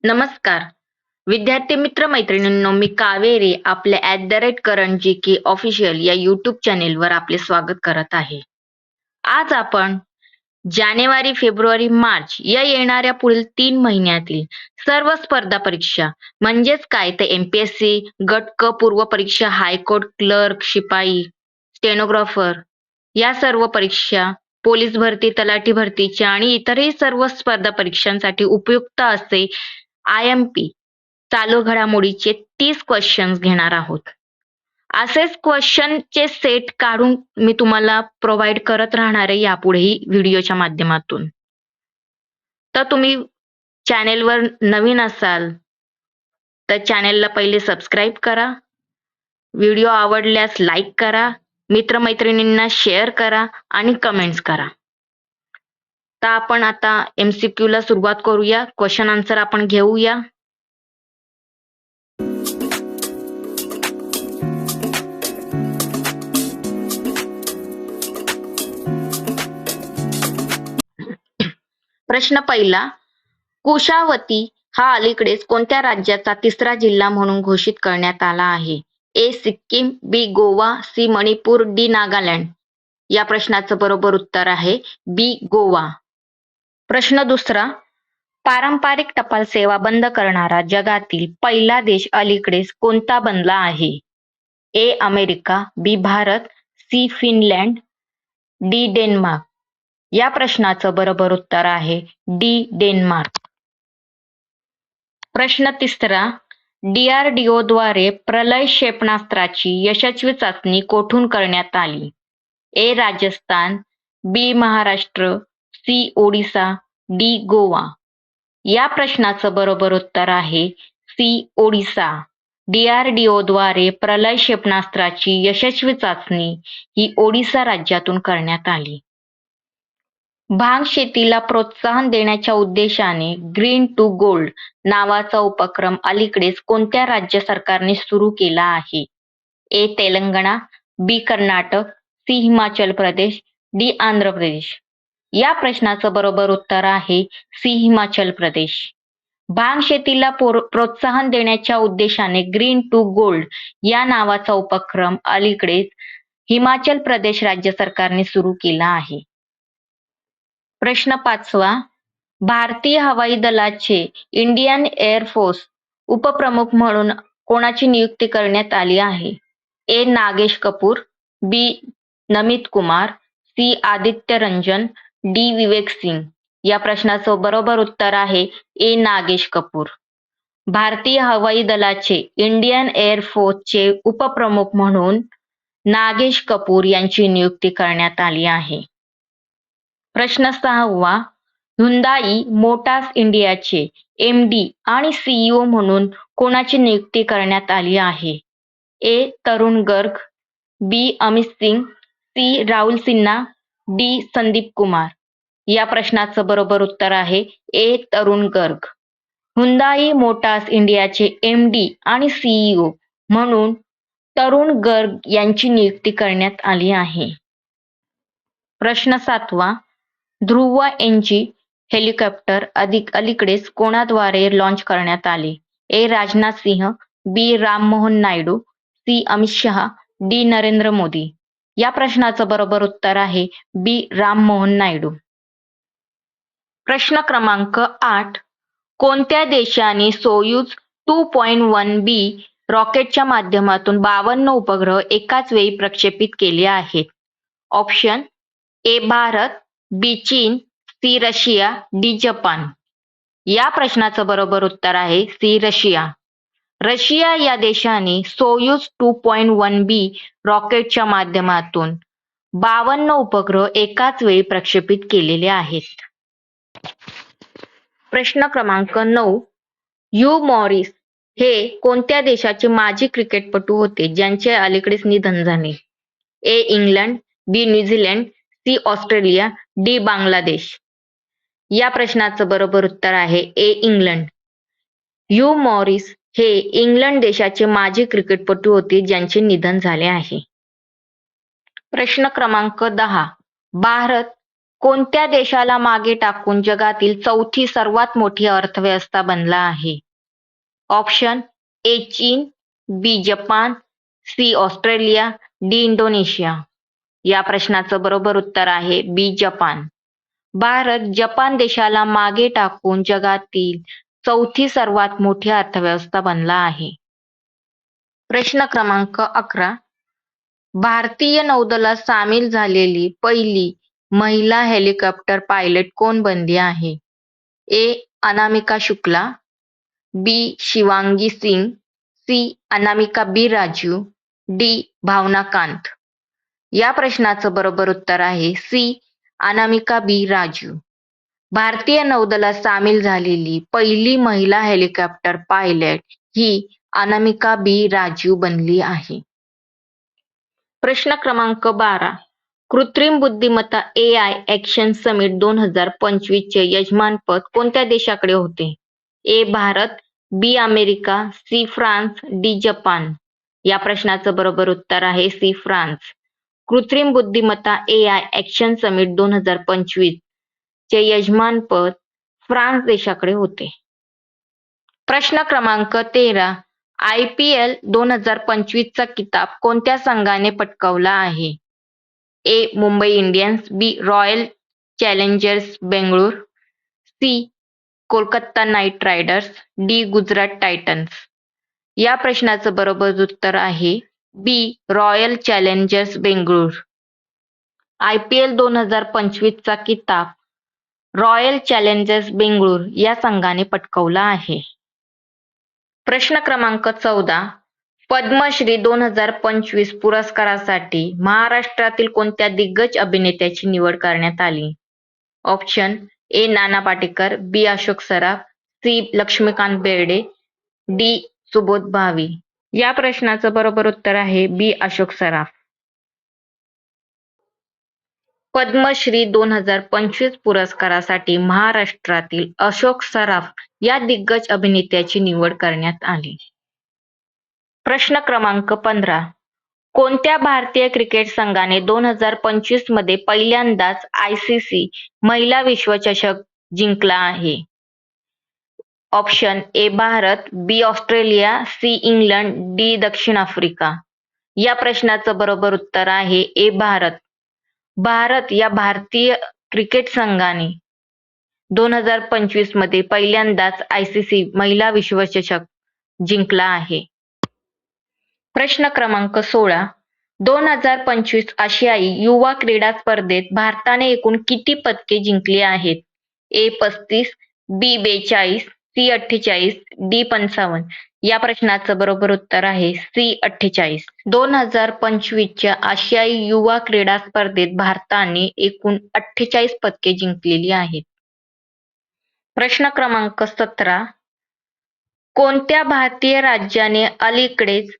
नमस्कार विद्यार्थी मित्र मैत्रिणींनो, मी कावेरी आपल्या @current ऑफिशियल या युट्यूब चॅनेलवर आपले स्वागत करत आहे. आज आपण जानेवारी, फेब्रुवारी, मार्च या येणाऱ्या पुढील 3 महिन्यातील सर्व स्पर्धा परीक्षा म्हणजेच काय ते एमपीएससी, गट क पूर्व परीक्षा, हायकोर्ट क्लर्क, शिपाई, स्टेनोग्राफर या सर्व परीक्षा, पोलीस भरती, तलाठी भरतीच्या आणि इतरही सर्व स्पर्धा परीक्षांसाठी उपयुक्त असे IMP चालू घडामोडीचे 30 क्वेश्चन्स घेणार आहोत. असेच क्वेश्चनचे सेट काढून मी तुम्हाला प्रोव्हाइड करत राहणार आहे यापुढेही व्हिडिओच्या माध्यमातून. तर तुम्ही चॅनेलवर नवीन असाल तर चॅनेलला पहिले सबस्क्राईब करा. व्हिडिओ आवडल्यास लाईक करा, मित्रमैत्रिणींना शेअर करा आणि कमेंट्स करा. तर आपण आता MCQ ला सुरुवात करूया. क्वेश्चन आन्सर आपण घेऊया. प्रश्न पहिला, कुशावती हा अलीकडेच कोणत्या राज्याचा तिसरा जिल्हा म्हणून घोषित करण्यात आला आहे? A. Sikkim, B. Goa, C. Manipur, D. Nagaland. या प्रश्नाचं बरोबर उत्तर आहे B. गोवा. प्रश्न दुसरा, पारंपरिक टपाल सेवा बंद करणारा जगातील पहिला देश अलीकडेच कोणता बनला आहे? A. America, B. Bharat, C. Finland, D. Denmark. या प्रश्नाचं बरोबर उत्तर आहे D. डेन्मार्क. प्रश्न तिसरा, DRDO द्वारे प्रलय क्षेपणास्त्राची यशस्वी चाचणी कोठून करण्यात आली? A. Rajasthan, B. Maharashtra, C. Odisha, D. Goa. या प्रश्नाचं बरोबर उत्तर आहे C. ओडिसा. DRDO द्वारे प्रलय क्षेपणास्त्राची यशस्वी चाचणी ही ओडिसा राज्यातून करण्यात आली. भांग शेतीला प्रोत्साहन देण्याच्या उद्देशाने ग्रीन टू गोल्ड नावाचा उपक्रम अलीकडेच कोणत्या राज्य सरकारने सुरू केला आहे? A. Telangana, B. Karnataka, C. Himachal Pradesh, D. Andhra Pradesh. या प्रश्नाचं बरोबर उत्तर आहे C. हिमाचल प्रदेश. भांग शेतीला प्रोत्साहन देण्याच्या उद्देशाने ग्रीन टू गोल्ड या नावाचा उपक्रम अलीकडेच हिमाचल प्रदेश राज्य सरकारने सुरू केला आहे. प्रश्न पाचवा, भारतीय हवाई दलाचे इंडियन एअर फोर्स उपप्रमुख म्हणून कोणाची नियुक्ती करण्यात आली आहे? A. Nagesh Kapoor, B. Namit Kumar, C. Aditya Ranjan, D. विवेक सिंग. या प्रश्नाचं बरोबर उत्तर आहे A. नागेश कपूर. भारतीय हवाई दलाचे इंडियन एअर फोर्सचे उपप्रमुख म्हणून नागेश कपूर यांची नियुक्ती करण्यात आली आहे. प्रश्न सहावा, ह्युंदाई मोटार्स इंडियाचे MD आणि CEO म्हणून कोणाची नियुक्ती करण्यात आली आहे? A. तरुण Garg, B. Amit Singh, C. Rahul Sinha, D. Sandeep Kumar. या प्रश्नाचं बरोबर उत्तर आहे A. तरुण गर्ग. ह्युंदाई मोटार्स इंडियाचे MD आणि CEO म्हणून तरुण गर्ग यांची नियुक्ती करण्यात आली आहे. प्रश्न सातवा, ध्रुव NG हेलिकॉप्टर अलीकडेच कोणाद्वारे लॉन्च करण्यात आले? A. Rajnath Singh, B. Rammohan Naidu, C. Amit Shah, D. Narendra Modi. या प्रश्नाचं बरोबर उत्तर आहे B. राममोहन नायडू. प्रश्न क्रमांक 8, कोणत्या देशाने सोयूज 2.1B रॉकेटच्या माध्यमातून 52 उपग्रह एकाच वेळी प्रक्षेपित केले आहेत? Option A. भारत, B. चीन, C. Russia, D. जपान. या प्रश्नाचं बरोबर उत्तर आहे C. रशिया. रशिया या देशाने सोयूज 2.1B रॉकेटच्या माध्यमातून 52 उपग्रह एकाच वेळी प्रक्षेपित केलेले आहेत. प्रश्न क्रमांक 9, ह्यू मॉरिस हे कोणत्या देशाचे माजी क्रिकेटपटू होते ज्यांचे अलीकडेच निधन झाले? A. England, B. New Zealand, C. Australia, D. Bangladesh. या प्रश्नाचं बरोबर उत्तर आहे A. इंग्लंड. ह्यू मॉरिस हे इंग्लंड देशाचे माजी क्रिकेटपटू होते ज्यांचे निधन झाले आहे. प्रश्न क्रमांक 10, भारत कोणत्या देशाला मागे टाकून जगातील चौथी सर्वात मोठी अर्थव्यवस्था बनला आहे? ऑप्शन ए चीन, B Japan, C Australia, D Indonesia. या प्रश्नाचं बरोबर उत्तर आहे बी जपान. भारत जपान देशाला मागे टाकून जगातील चौथी सर्वात मोठी अर्थव्यवस्था बनला आहे. प्रश्न क्रमांक 11. भारतीय नौदलात सामील झालेली पहिली महिला हेलिकॉप्टर पायलट कोण बनली आहे? ए. अनामिका शुक्ला, बी. शिवांगी सिंग, सी. अनामिका बी राजू, डी. भावना कांत. या प्रश्नाचं बरोबर उत्तर आहे सी. अनामिका बी राजू. भारतीय नौदलात सामील झालेली पहिली महिला हेलिकॉप्टर पायलट ही अनामिका बी राजू बनली आहे. प्रश्न क्रमांक 12. कृत्रिम बुद्धिमत्ता AI ॲक्शन समिट 2025 चे यजमानपद कोणत्या देशाकडे होते? A. Bharat, B. America, C. France, D. Japan. या प्रश्नाचं बरोबर उत्तर आहे सी. फ्रान्स. कृत्रिम बुद्धिमत्ता AI ॲक्शन समिट 2025 चे यजमानपद फ्रान्स देशाकडे होते. प्रश्न क्रमांक 13. IPL 2025 चा किताब कोणत्या संघाने पटकावला आहे? A. Mumbai Indians, B. Royal challengers Bengaluru, C. Kolkata knight riders, D. Gujarat titans. या प्रश्नाचं बरोबर उत्तर आहे B. Royal challengers Bengaluru. IPL 2025 चा किताब रॉयल चॅलेंजर्स बेंगळुरू या संघाने पटकावला आहे. प्रश्न क्रमांक 14. पद्मश्री 2025 पुरस्कारासाठी महाराष्ट्रातील कोणत्या दिग्गज अभिनेत्याची निवड करण्यात आली? Option A. Nana Patekar, B. Ashok Saraf, C. Laxmikant Berde, D. Subodh Bhave. या प्रश्नाचं बरोबर उत्तर आहे बी. अशोक सराफ. पद्मश्री 2025 पुरस्कारासाठी महाराष्ट्रातील अशोक सराफ या दिग्गज अभिनेत्याची निवड करण्यात आली. प्रश्न क्रमांक 15. कोणत्या भारतीय क्रिकेट संघाने 2025 मध्ये पहिल्यांदाच ICC महिला विश्वचषक जिंकला आहे? Option A. Bharat, B. Australia, C. England, D. दक्षिण आफ्रिका. या प्रश्नाचं बरोबर उत्तर आहे ए. भारत. भारत या भारतीय क्रिकेट संघाने 2025 मध्ये पहिल्यांदाच ICC महिला विश्वचषक जिंकला आहे. प्रश्न क्रमांक 16. 2025 आशियाई युवा क्रीडा स्पर्धेत भारताने एकूण किती पदके जिंकली आहेत? ए. 35, बी. 42, सी. 48, डी. 55. या प्रश्नाचं बरोबर उत्तर आहे सी. 48. 2025च्या आशियाई युवा क्रीडा स्पर्धेत भारताने एकूण 48 पदके जिंकलेली आहेत. प्रश्न क्रमांक 17. कोणत्या भारतीय राज्याने अलीकडेच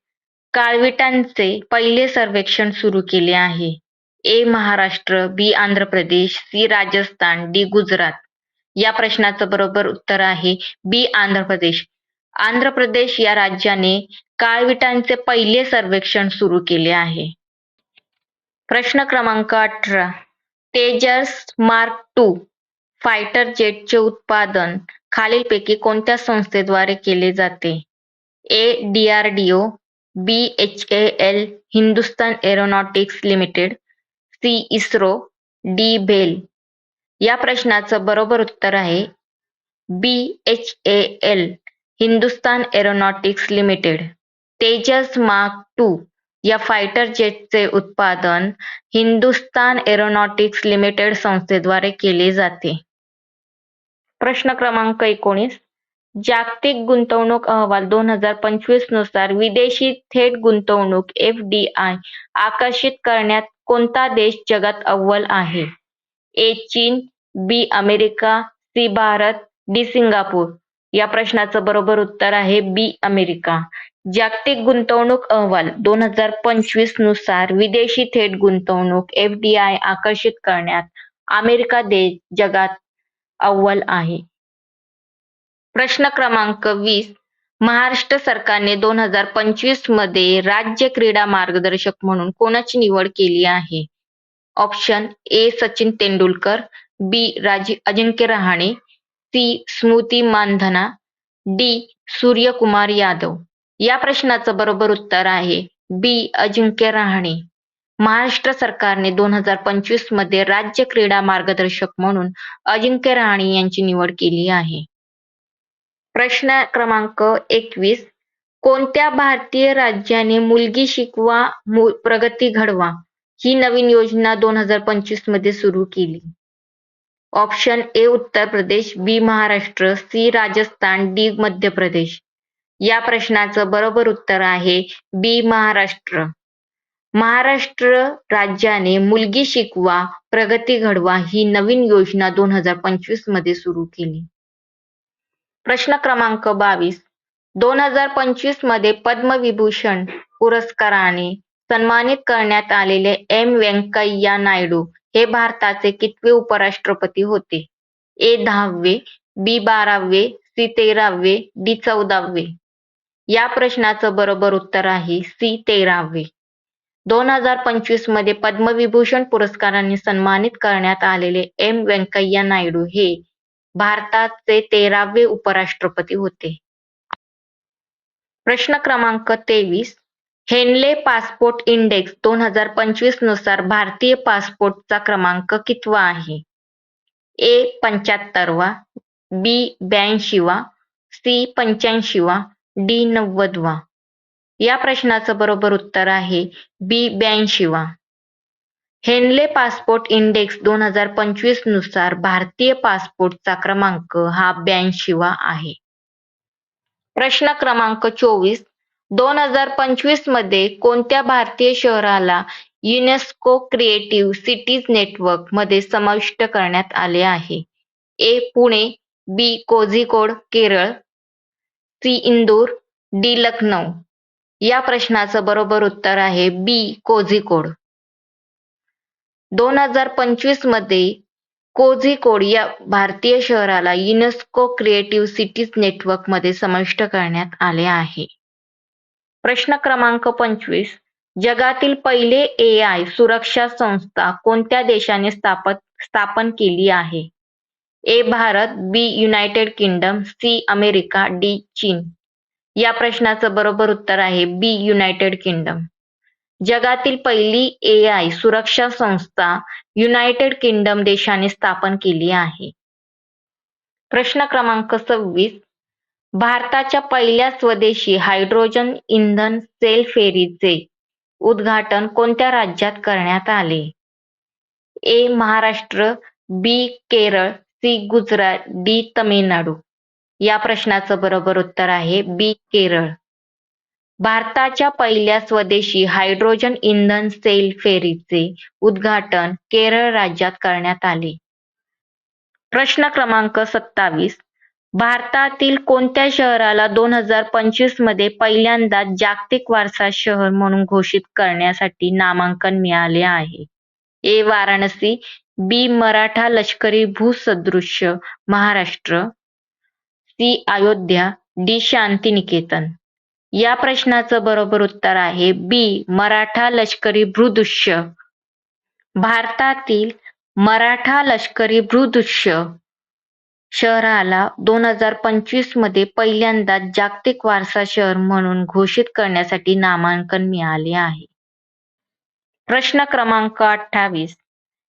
काळविटांचे पहिले सर्वेक्षण सुरू केले आहे? ए. महाराष्ट्र, बी. आंध्र प्रदेश, सी. राजस्थान, डी. गुजरात. या प्रश्नाचं बरोबर उत्तर आहे बी. आंध्र प्रदेश. आंध्र प्रदेश या राज्याने काळविटांचे पहिले सर्वेक्षण सुरू केले आहे. प्रश्न क्रमांक 18. तेजस मार्क II फायटर जेटचे उत्पादन खालीलपैकी कोणत्या संस्थेद्वारे केले जाते? A. DRDO, B. HAL Hindustan Aeronautics Limited, C. ISRO, D. BEL. या प्रश्नाचं बरोबर उत्तर आहे B. HAL Hindustan Aeronautics Limited. Tejas mark II या फायटर जेटचे उत्पादन हिंदुस्तान एरोनॉटिक्स लिमिटेड संस्थेद्वारे केले जाते. प्रश्न क्रमांक 19. जागतिक गुंतवणूक अहवाल 2025 नुसार विदेशी थेट गुंतवणूक FDI आकर्षित करण्यात कोणता देश जगात अव्वल आहे? ए. चीन, B. America, C. Bharat, D. Singapore. या प्रश्नाचं बरोबर उत्तर आहे बी. अमेरिका. जागतिक गुंतवणूक अहवाल 2025 नुसार विदेशी थेट गुंतवणूक FDI आकर्षित करण्यात अमेरिका देश जगात अव्वल आहे. प्रश्न क्रमांक 20. महाराष्ट्र सरकारने 2025 मध्ये राज्य क्रीडा मार्गदर्शक म्हणून कोणाची निवड केली आहे? Option A Sachin Tendulkar, B Ajinkya Rahane, C Smriti Mandhana, D Suryakumar Yadav. या प्रश्नाचं बरोबर उत्तर आहे बी अजिंक्य रहाणे. महाराष्ट्र सरकारने 2025 मध्ये राज्य क्रीडा मार्गदर्शक म्हणून अजिंक्य रहाणे यांची निवड केली आहे. प्रश्न क्रमांक 21. कोणत्या भारतीय राज्याने मुलगी शिकवा प्रगती घडवा ही नवीन योजना 2025 मध्ये सुरू केली? Option A Uttar Pradesh, B Maharashtra, C Rajasthan, D Madhya Pradesh. या प्रश्नाचं बरोबर उत्तर आहे बी महाराष्ट्र. महाराष्ट्र राज्याने मुलगी शिकवा प्रगती घडवा ही नवीन योजना 2025 मध्ये सुरू केली. प्रश्न क्रमांक 22. 2025 मध्ये पद्मविभूषण पुरस्काराने सन्मानित करण्यात आलेले एम व्यंकय्या नायडू हे भारताचे कितवे उपराष्ट्रपती होते? ए 10वे, बी 12वे, सी 13वे, डी 14वे. या प्रश्नाचं बरोबर उत्तर आहे सी 13वे. 2025 मध्ये पद्मविभूषण पुरस्काराने सन्मानित करण्यात आलेले एम व्यंकय्या नायडू हे भारताचे 13वे उपराष्ट्रपती होते. प्रश्न क्रमांक 23. हेनले पासपोर्ट इंडेक्स 2025 नुसार भारतीय पासपोर्टचा क्रमांक कितवा आहे? ए 75वा, बी 82वा, सी 85वा, डी 90वा. या प्रश्नाचं बरोबर उत्तर आहे बी 82वा. हेनले पासपोर्ट इंडेक्स 2025 नुसार भारतीय पासपोर्टचा क्रमांक हा 82वा आहे. प्रश्न क्रमांक 24. 2025 मध्ये कोणत्या भारतीय शहराला युनेस्को क्रिएटिव्ह सिटीज नेटवर्क मध्ये समाविष्ट करण्यात आले आहे? ए पुणे, बी कोझिकोड केरळ, सी इंदूर, डी लखनौ. या प्रश्नाचं बरोबर उत्तर आहे बी कोझिकोड. 2025 मध्ये कोझिकोड या भारतीय शहराला युनेस्को क्रिएटिव्ह सिटीज नेटवर्क मध्ये समाविष्ट करण्यात आले आहे. प्रश्न क्रमांक 25. जगातील पहिले AI सुरक्षा संस्था कोणत्या देशाने स्थापन केली आहे? A Bharat, B United Kingdom, C America, D चीन. या प्रश्नाचं बरोबर उत्तर आहे बी युनायटेड किंगडम. जगातील पहिली AI सुरक्षा संस्था युनायटेड किंगडम देशाने स्थापन केली आहे. प्रश्न क्रमांक 26. भारताच्या पहिल्या स्वदेशी हायड्रोजन इंधन सेल फेरीचे उद्घाटन कोणत्या राज्यात करण्यात आले? ए महाराष्ट्र, बी केरळ, सी गुजरात, डी तमिळनाडू. या प्रश्नाचं बरोबर उत्तर आहे बी केरळ. भारताच्या पहिल्या स्वदेशी हायड्रोजन इंधन सेल फेरीचे उद्घाटन केरळ राज्यात करण्यात आले. प्रश्न क्रमांक 27. भारतातील कोणत्या शहराला 2025 मध्ये पहिल्यांदा जागतिक वारसा शहर म्हणून घोषित करण्यासाठी नामांकन मिळाले आहे? ए वाराणसी, बी मराठा लष्करी भूसदृश्य महाराष्ट्र, सी अयोध्या, डी शांतिनिकेतन. या प्रश्नाचं बरोबर उत्तर आहे बी मराठा लष्करी भूदृश्य. भारतातील मराठा लष्करी भूदृश्य शहराला 2025 मध्ये पहिल्यांदा जागतिक वारसा शहर म्हणून घोषित करण्यासाठी नामांकन मिळाले आहे. प्रश्न क्रमांक 28.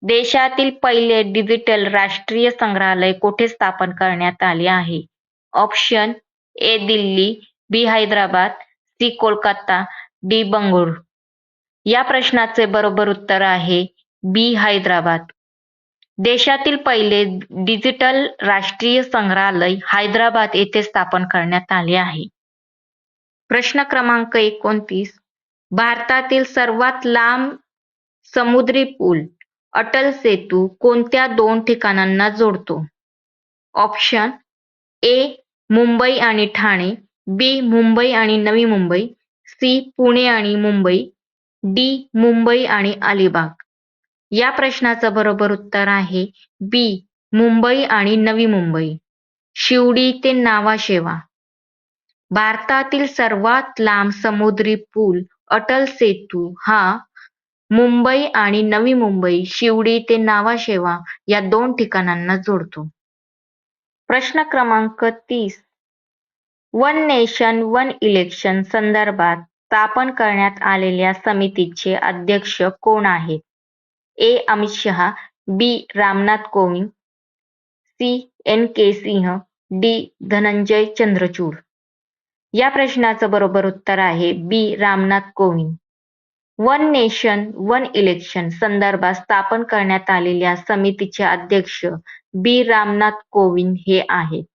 देशातील पहिले डिजिटल राष्ट्रीय संग्रहालय कोठे स्थापन करण्यात आले आहे? Option A Delhi, B Hyderabad, C Kolkata, D Bengaluru. या प्रश्नाचे बरोबर उत्तर आहे बी हैदराबाद. देशातील पहिले डिजिटल राष्ट्रीय संग्रहालय हैदराबाद येथे स्थापन करण्यात आले आहे. प्रश्न क्रमांक 29. भारतातील सर्वात लांब समुद्री पूल अटल सेतू कोणत्या 2 ठिकाणांना जोडतो? ऑप्शन ए मुंबई आणि ठाणे, बी मुंबई आणि नवी मुंबई, सी पुणे आणि मुंबई, डी मुंबई आणि अलिबाग. या प्रश्नाचं बरोबर उत्तर आहे बी मुंबई आणि नवी मुंबई. शिवडी ते नावाशेवा. भारतातील सर्वात लांब समुद्री पूल अटल सेतू हा मुंबई आणि नवी मुंबई, शिवडी ते नावाशेवा या 2 ठिकाणांना जोडतो. प्रश्न क्रमांक 30. वन नेशन वन इलेक्शन संदर्भात स्थापन करण्यात आलेल्या समितीचे अध्यक्ष कोण आहेत? A. Amit Shah, B. Ramnath Kovind, C. N. K. Singh, D. Dhananjaya Chandrachud. या प्रश्नाचं बरोबर उत्तर आहे B. Ramnath Kovind. One nation one election संदर्भात स्थापन करण्यात आलेल्या समितीचे अध्यक्ष बी. रामनाथ कोविंद हे आहेत.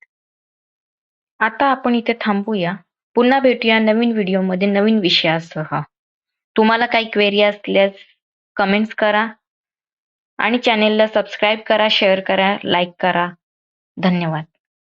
आता आपण इथे थांबूया. पुन्हा भेटूया नवीन व्हिडिओमध्ये नवीन विषयासह. तुम्हाला काही क्वेरी असल्यास कमेंट्स करा आणि चॅनेलला सबस्क्राईब करा, शेअर करा, लाईक करा. धन्यवाद.